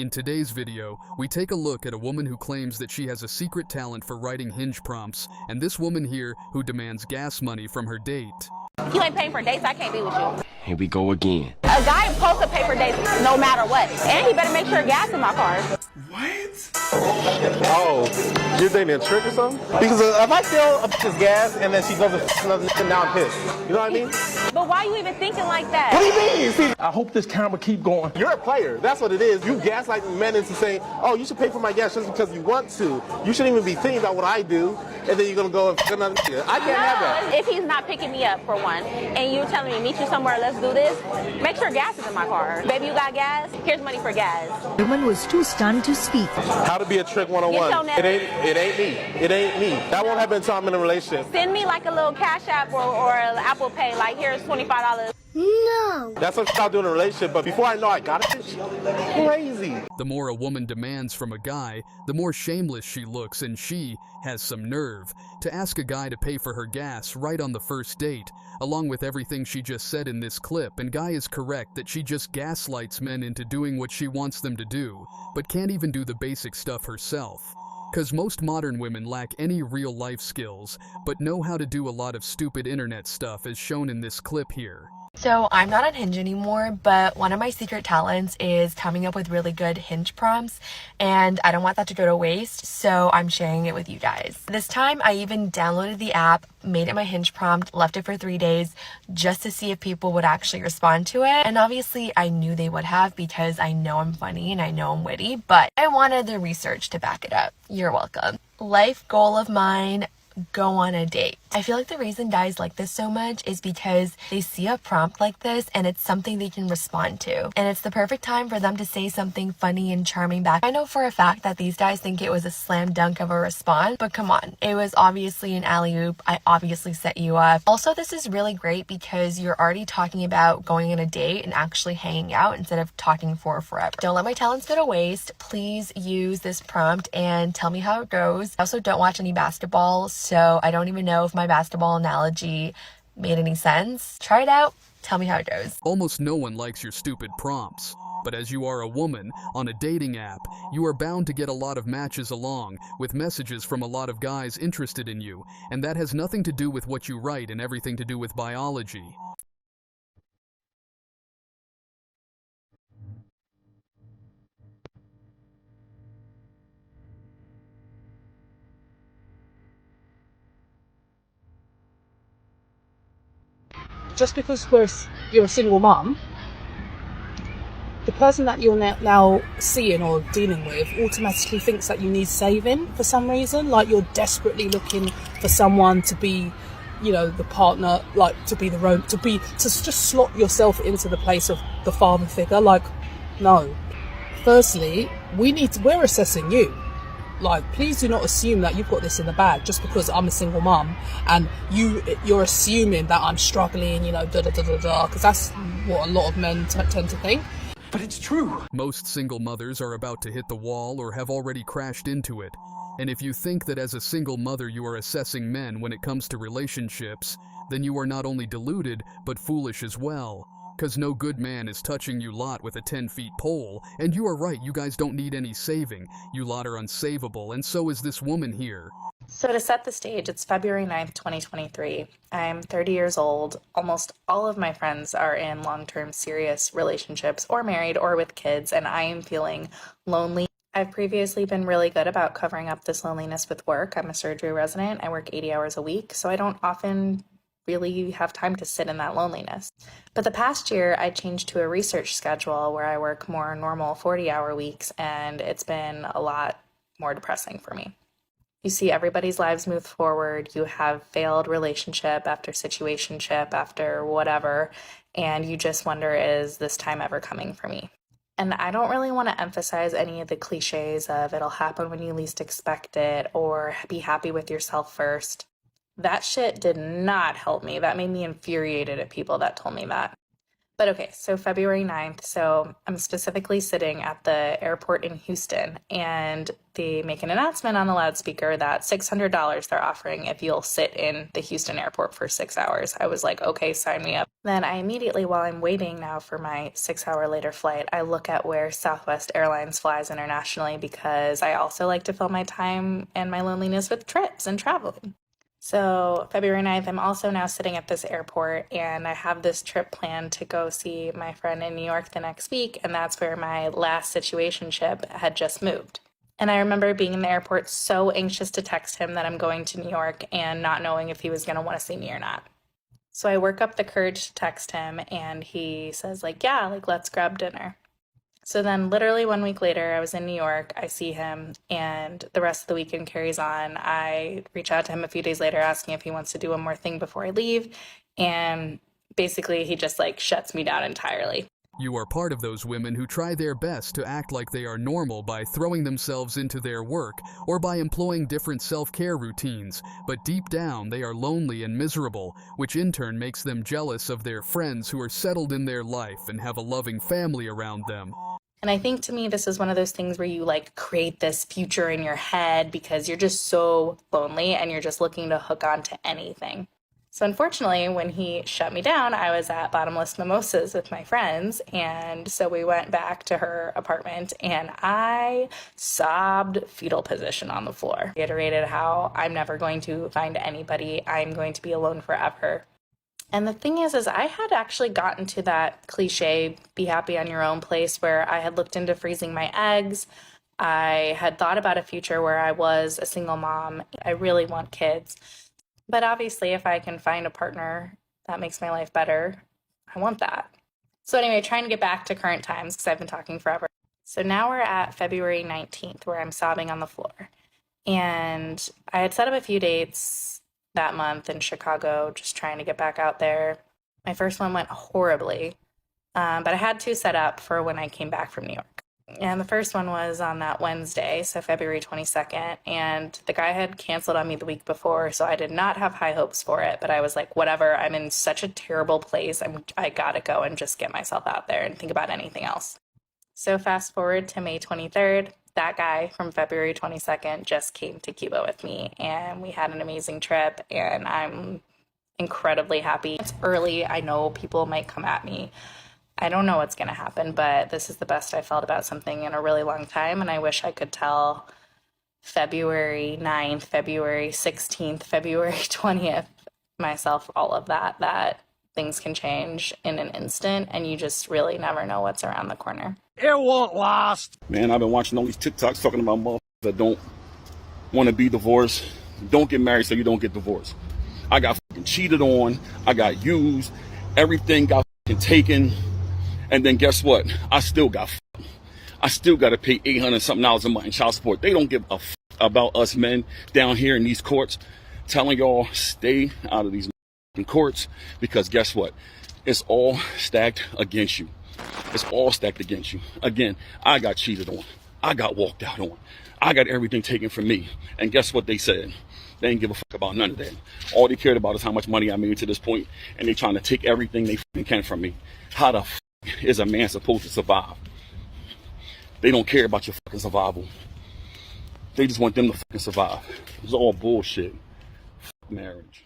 In today's video, we take a look at a woman who claims that she has a secret talent for writing Hinge prompts, and this woman here who demands gas money from her date. You ain't paying for dates, I can't be with you. Here we go again. A guy is supposed to pay for dates no matter what. And he better make sure gas in my car. What? Oh, you're dating a trick or something? Because if I fill a bitch's gas and then she goes and another nigga, now I'm pissed. You know what I mean? But why you even thinking like that? What do you mean? See, I hope this camera keep going. You're a player. That's what it is. You gaslight men into saying, oh, you should pay for my gas just because you want to. You shouldn't even be thinking about what I do, and then you're going to go and f another nigga. I can't have that. If he's not picking me up, for one, and you telling me, meet you somewhere, let's do this, make sure gas is in my car. Baby, you got gas? Here's money for gas. The woman was too stunned to speak. How to be a trick 101. It ain't me. It ain't me. That won't happen until I'm in a relationship. Send me like a little Cash App or Apple Pay, like here's $25. No. That's what I'll do in a relationship, but before I know I got it, crazy. The more a woman demands from a guy, the more shameless she looks, and she has some nerve to ask a guy to pay for her gas right on the first date, along with everything she just said in this clip. And Guy is correct that she just gaslights men into doing what she wants them to do, but can't even do the basic stuff herself. Cause most modern women lack any real life skills, but know how to do a lot of stupid internet stuff as shown in this clip here. So I'm not on Hinge anymore, but one of my secret talents is coming up with really good Hinge prompts, and I don't want that to go to waste, so I'm sharing it with you guys. This time I even downloaded the app, made it my Hinge prompt, left it for 3 days just to see if people would actually respond to it. And obviously I knew they would have because I know I'm funny and I know I'm witty, but I wanted the research to back it up. You're welcome. Life goal of mine: go on a date. I feel like the reason guys like this so much is because they see a prompt like this and it's something they can respond to. And it's the perfect time for them to say something funny and charming back. I know for a fact that these guys think it was a slam dunk of a response, but come on, it was obviously an alley-oop. I obviously set you up. Also, this is really great because you're already talking about going on a date and actually hanging out instead of talking for forever. Don't let my talents go to waste. Please use this prompt and tell me how it goes. I also don't watch any basketball, so I don't even know if my basketball analogy made any sense. Try it out. Tell me how it goes. Almost no one likes your stupid prompts. But as you are a woman on a dating app, you are bound to get a lot of matches along with messages from a lot of guys interested in you, and that has nothing to do with what you write and everything to do with biology. Just because you're a single mum, the person that you're now seeing or dealing with automatically thinks that you need saving for some reason. Like you're desperately looking for someone to be, you know, the partner, like to be to just slot yourself into the place of the father figure. Like, no. Firstly, we're assessing you. Like, please do not assume that you've got this in the bag just because I'm a single mum and you're assuming that I'm struggling, you know, because that's what a lot of men tend to think. But it's true. Most single mothers are about to hit the wall or have already crashed into it. And if you think that as a single mother you are assessing men when it comes to relationships, then you are not only deluded, but foolish as well. Cause no good man is touching you lot with a 10-foot pole, and you are right, you guys don't need any saving. You lot are unsavable, and so is this woman here. So to set the stage, it's February 9th, 2023. I'm 30 years old. Almost all of my friends are in long-term serious relationships or married or with kids, and I am feeling lonely. I've previously been really good about covering up this loneliness with work. I'm a surgery resident. I work 80 hours a week, so I don't often really have time to sit in that loneliness. But the past year, I changed to a research schedule where I work more normal 40-hour weeks, and it's been a lot more depressing for me. You see everybody's lives move forward. You have failed relationship after situationship after whatever, and you just wonder, is this time ever coming for me? And I don't really want to emphasize any of the cliches of it'll happen when you least expect it or be happy with yourself first. That shit did not help me. That made me infuriated at people that told me that. But okay, so February 9th, so I'm specifically sitting at the airport in Houston, and they make an announcement on the loudspeaker that $600 they're offering if you'll sit in the Houston airport for 6 hours. I was like, okay, sign me up. Then I immediately, while I'm waiting now for my 6-hour later flight, I look at where Southwest Airlines flies internationally, because I also like to fill my time and my loneliness with trips and traveling. So February 9th, I'm also now sitting at this airport, and I have this trip planned to go see my friend in New York the next week, and that's where my last situationship had just moved. And I remember being in the airport so anxious to text him that I'm going to New York and not knowing if he was going to want to see me or not. So I work up the courage to text him, and he says, like, yeah, like, let's grab dinner. So then literally 1 week later, I was in New York, I see him, and the rest of the weekend carries on. I reach out to him a few days later asking if he wants to do one more thing before I leave, and basically he just like shuts me down entirely. You are part of those women who try their best to act like they are normal by throwing themselves into their work or by employing different self-care routines, but deep down they are lonely and miserable, which in turn makes them jealous of their friends who are settled in their life and have a loving family around them. And I think to me, this is one of those things where you like create this future in your head because you're just so lonely and you're just looking to hook on to anything. So unfortunately, when he shut me down, I was at Bottomless Mimosas with my friends. And so we went back to her apartment and I sobbed fetal position on the floor. Reiterated how I'm never going to find anybody. I'm going to be alone forever. And the thing is I had actually gotten to that cliche, be happy on your own place, where I had looked into freezing my eggs. I had thought about a future where I was a single mom. I really want kids. But obviously, if I can find a partner that makes my life better, I want that. So anyway, trying to get back to current times because I've been talking forever. So now we're at February 19th, where I'm sobbing on the floor. And I had set up a few dates that month in Chicago, just trying to get back out there. My first one went horribly, but I had two set up for when I came back from New York. And the first one was on that Wednesday, so February 22nd, and the guy had canceled on me the week before, so I did not have high hopes for it, but I was like, whatever, I'm in such a terrible place, I gotta go and just get myself out there and think about anything else. So fast forward to May 23rd, that guy from February 22nd just came to Cuba with me, and we had an amazing trip, and I'm incredibly happy. It's early. I know people might come at me. I don't know what's going to happen, but this is the best I felt about something in a really long time, and I wish I could tell February 9th, February 16th, February 20th myself all of that things can change in an instant, and you just really never know what's around the corner. It won't last. Man, I've been watching all these TikToks talking about motherfuckers that don't want to be divorced. Don't get married so you don't get divorced. I got fucking cheated on. I got used. Everything got fucking taken. And then guess what? I still got to pay $800-something a month in child support. They don't give a fuck about us men down here in these courts, telling y'all stay out of these courts, because guess what? It's all stacked against you. It's all stacked against you. Again, I got cheated on. I got walked out on. I got everything taken from me. And guess what they said? They didn't give a fuck about none of that. All they cared about is how much money I made to this point, and they trying to take everything they fucking can from me. How the fuck is a man supposed to survive? They don't care about your fucking survival. They just want them to fucking survive. It's all bullshit. Fuck marriage.